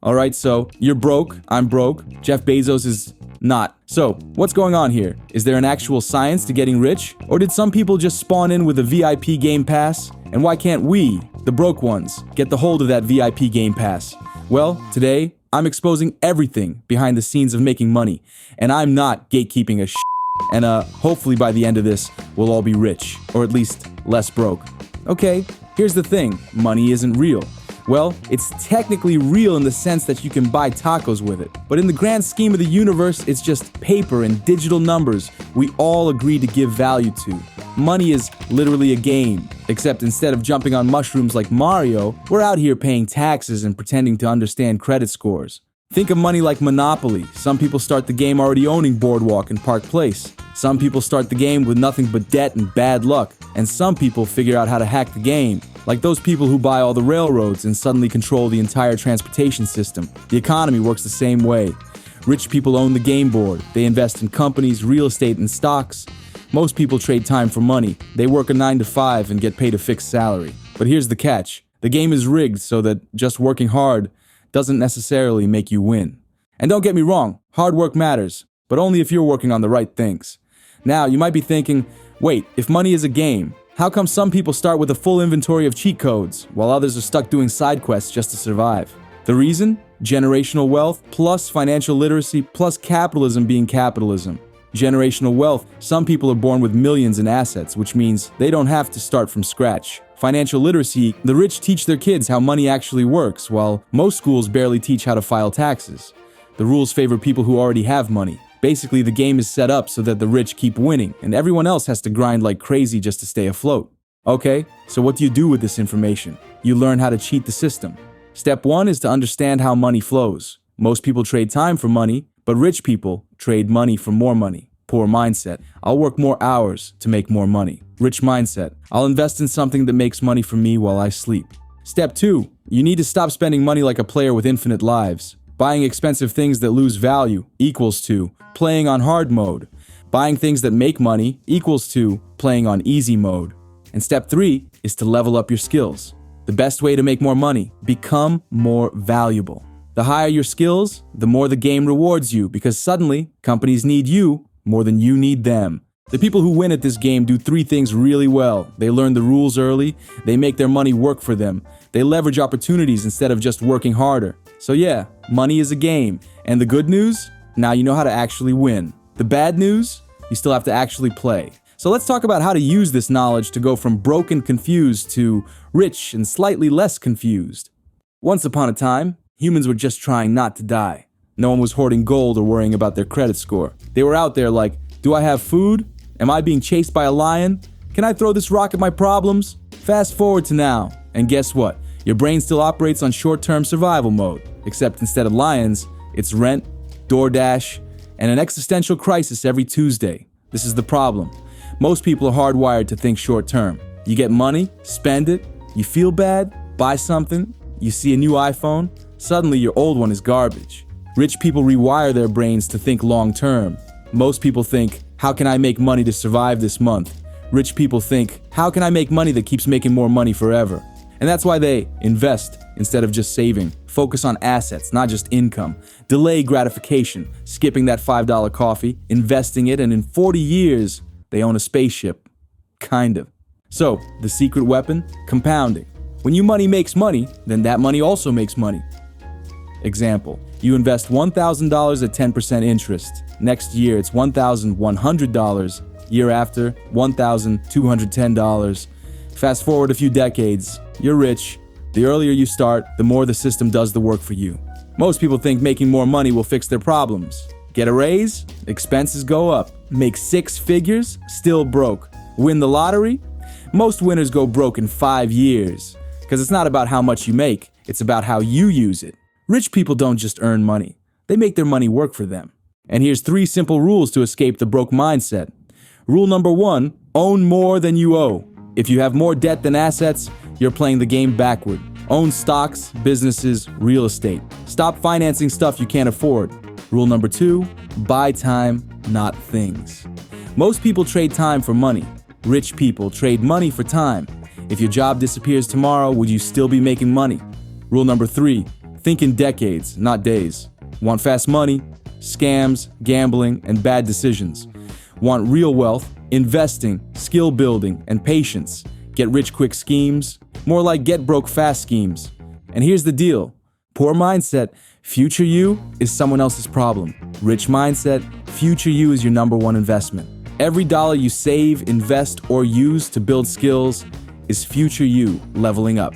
Alright, so you're broke, I'm broke, Jeff Bezos is not. So, what's going on here? Is there an actual science to getting rich? Or did some people just spawn in with a VIP Game Pass? And why can't we, the broke ones, get the hold of that VIP Game Pass? Well, today, I'm exposing everything behind the scenes of making money. And I'm not gatekeeping a shit. And hopefully by the end of this, we'll all be rich. Or at least, less broke. Okay, here's the thing. Money isn't real. Well, it's technically real in the sense that you can buy tacos with it. But in the grand scheme of the universe, it's just paper and digital numbers we all agree to give value to. Money is literally a game, except instead of jumping on mushrooms like Mario, we're out here paying taxes and pretending to understand credit scores. Think of money like Monopoly. Some people start the game already owning Boardwalk and Park Place. Some people start the game with nothing but debt and bad luck. And some people figure out how to hack the game. Like those people who buy all the railroads and suddenly control the entire transportation system. The economy works the same way. Rich people own the game board. They invest in companies, real estate, and stocks. Most people trade time for money. They work a 9 to 5 and get paid a fixed salary. But here's the catch. The game is rigged so that just working hard doesn't necessarily make you win. And don't get me wrong, hard work matters, but only if you're working on the right things. Now, you might be thinking, wait, if money is a game, how come some people start with a full inventory of cheat codes, while others are stuck doing side quests just to survive? The reason? Generational wealth plus financial literacy plus capitalism being capitalism. Generational wealth, some people are born with millions in assets, which means they don't have to start from scratch. Financial literacy, the rich teach their kids how money actually works, while most schools barely teach how to file taxes. The rules favor people who already have money. Basically, the game is set up so that the rich keep winning, and everyone else has to grind like crazy just to stay afloat. Okay, so what do you do with this information? You learn how to cheat the system. Step 1 is to understand how money flows. Most people trade time for money, but rich people trade money for more money. Poor mindset. I'll work more hours to make more money. Rich mindset. I'll invest in something that makes money for me while I sleep. Step 2. You need to stop spending money like a player with infinite lives. Buying expensive things that lose value equals to playing on hard mode. Buying things that make money equals to playing on easy mode. And step 3 is to level up your skills. The best way to make more money, become more valuable. The higher your skills, the more the game rewards you, because suddenly companies need you more than you need them. The people who win at this game do 3 things really well. They learn the rules early, they make their money work for them, they leverage opportunities instead of just working harder. So yeah, money is a game. And the good news? Now you know how to actually win. The bad news? You still have to actually play. So let's talk about how to use this knowledge to go from broke and confused to rich and slightly less confused. Once upon a time, humans were just trying not to die. No one was hoarding gold or worrying about their credit score. They were out there like, do I have food? Am I being chased by a lion? Can I throw this rock at my problems? Fast forward to now, and guess what? Your brain still operates on short-term survival mode, except instead of lions, it's rent, DoorDash, and an existential crisis every Tuesday. This is the problem. Most people are hardwired to think short-term. You get money, spend it, you feel bad, buy something, you see a new iPhone, suddenly your old one is garbage. Rich people rewire their brains to think long-term. Most people think, how can I make money to survive this month? Rich people think, how can I make money that keeps making more money forever? And that's why they invest instead of just saving. Focus on assets, not just income. Delay gratification, skipping that $5 coffee, investing it, and in 40 years, they own a spaceship. Kind of. So, the secret weapon? Compounding. When your money makes money, then that money also makes money. Example, you invest $1,000 at 10% interest. Next year, it's $1,100. Year after, $1,210. Fast forward a few decades, you're rich. The earlier you start, the more the system does the work for you. Most people think making more money will fix their problems. Get a raise? Expenses go up. Make 6 figures? Still broke. Win the lottery? Most winners go broke in 5 years. Because it's not about how much you make, it's about how you use it. Rich people don't just earn money. They make their money work for them. And here's 3 simple rules to escape the broke mindset. Rule number 1, own more than you owe. If you have more debt than assets, you're playing the game backward. Own stocks, businesses, real estate. Stop financing stuff you can't afford. Rule number 2, buy time, not things. Most people trade time for money. Rich people trade money for time. If your job disappears tomorrow, would you still be making money? Rule number 3, Think in decades, not days. Want fast money? Scams, gambling, and bad decisions. Want real wealth? Investing, skill building, and patience. Get rich quick schemes? More like get broke fast schemes. And here's the deal. Poor mindset, future you is someone else's problem. Rich mindset, future you is your number one investment. Every dollar you save, invest, or use to build skills is future you leveling up.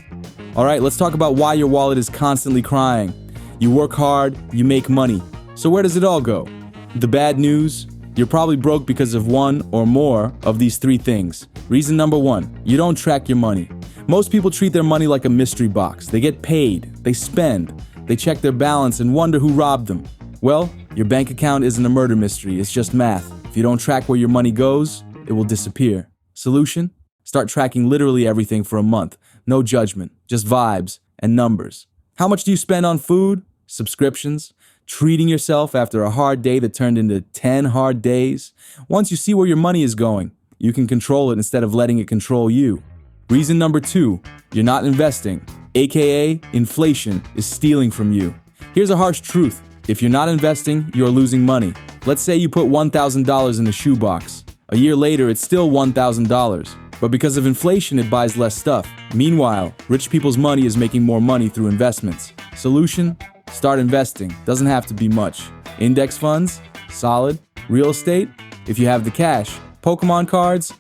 All right, let's talk about why your wallet is constantly crying. You work hard, you make money. So where does it all go? The bad news? You're probably broke because of one or more of these three things. Reason number one, you don't track your money. Most people treat their money like a mystery box. They get paid, they spend, they check their balance and wonder who robbed them. Well, your bank account isn't a murder mystery, it's just math. If you don't track where your money goes, it will disappear. Solution? Start tracking literally everything for a month. No judgment, just vibes and numbers. How much do you spend on food, subscriptions, treating yourself after a hard day that turned into 10 hard days? Once you see where your money is going, you can control it instead of letting it control you. Reason number two, you're not investing, aka inflation is stealing from you. Here's a harsh truth. If you're not investing, you're losing money. Let's say you put $1,000 in a shoebox. A year later, it's still $1,000. But because of inflation, it buys less stuff. Meanwhile, rich people's money is making more money through investments. Solution? Start investing. Doesn't have to be much. Index funds? Solid. Real estate? If you have the cash. Pokemon cards?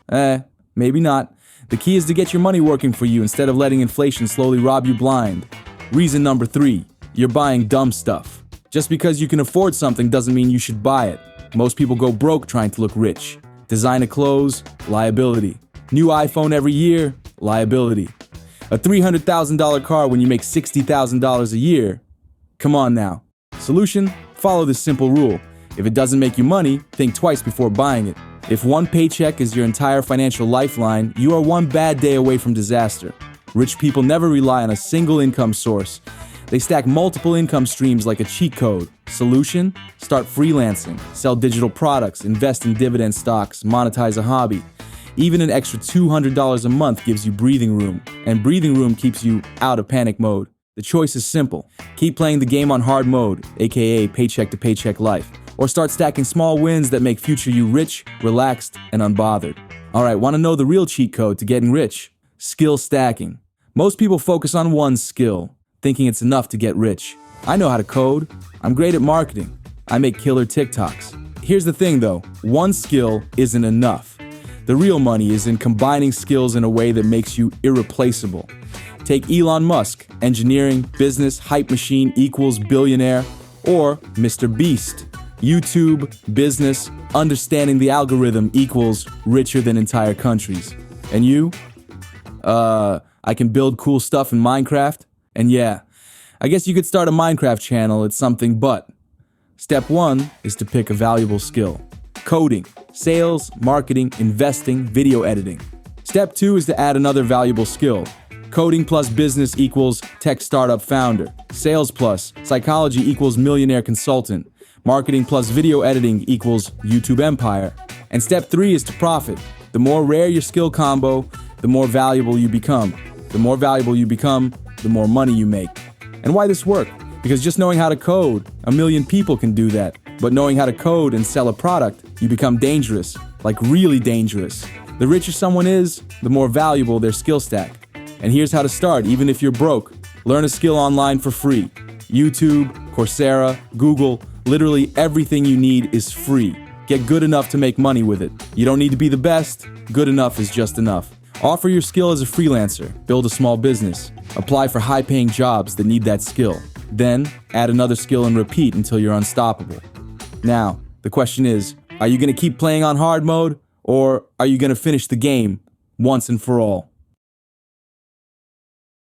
Maybe not. The key is to get your money working for you instead of letting inflation slowly rob you blind. Reason number three, you're buying dumb stuff. Just because you can afford something doesn't mean you should buy it. Most people go broke trying to look rich. Designer clothes? Liability. New iPhone every year? Liability. A $300,000 car when you make $60,000 a year? Come on now. Solution? Follow this simple rule. If it doesn't make you money, think twice before buying it. If one paycheck is your entire financial lifeline, you are one bad day away from disaster. Rich people never rely on a single income source. They stack multiple income streams like a cheat code. Solution? Start freelancing, sell digital products, invest in dividend stocks, monetize a hobby. Even an extra $200 a month gives you breathing room, and breathing room keeps you out of panic mode. The choice is simple. Keep playing the game on hard mode, aka paycheck to paycheck life, or start stacking small wins that make future you rich, relaxed, and unbothered. All right, want to know the real cheat code to getting rich? Skill stacking. Most people focus on one skill, thinking it's enough to get rich. I know how to code. I'm great at marketing. I make killer TikToks. Here's the thing though, one skill isn't enough. The real money is in combining skills in a way that makes you irreplaceable. Take Elon Musk, engineering, business, hype machine equals billionaire, or Mr. Beast, YouTube, business, understanding the algorithm equals richer than entire countries. And you? I can build cool stuff in Minecraft. And yeah, I guess you could start a Minecraft channel, it's something but. Step one is to pick a valuable skill. Coding, sales, marketing, investing, video editing. Step two is to add another valuable skill. Coding plus business equals tech startup founder. Sales plus psychology equals millionaire consultant. Marketing plus video editing equals YouTube empire. And step three is to profit. The more rare your skill combo, the more valuable you become. The more valuable you become, the more money you make. And why this work? Because just knowing how to code, a million people can do that. But knowing how to code and sell a product, you become dangerous, like really dangerous. The richer someone is, the more valuable their skill stack. And here's how to start, even if you're broke. Learn a skill online for free. YouTube, Coursera, Google, literally everything you need is free. Get good enough to make money with it. You don't need to be the best. Good enough is just enough. Offer your skill as a freelancer. Build a small business. Apply for high-paying jobs that need that skill. Then, add another skill and repeat until you're unstoppable. Now, the question is, are you going to keep playing on hard mode, or are you going to finish the game once and for all?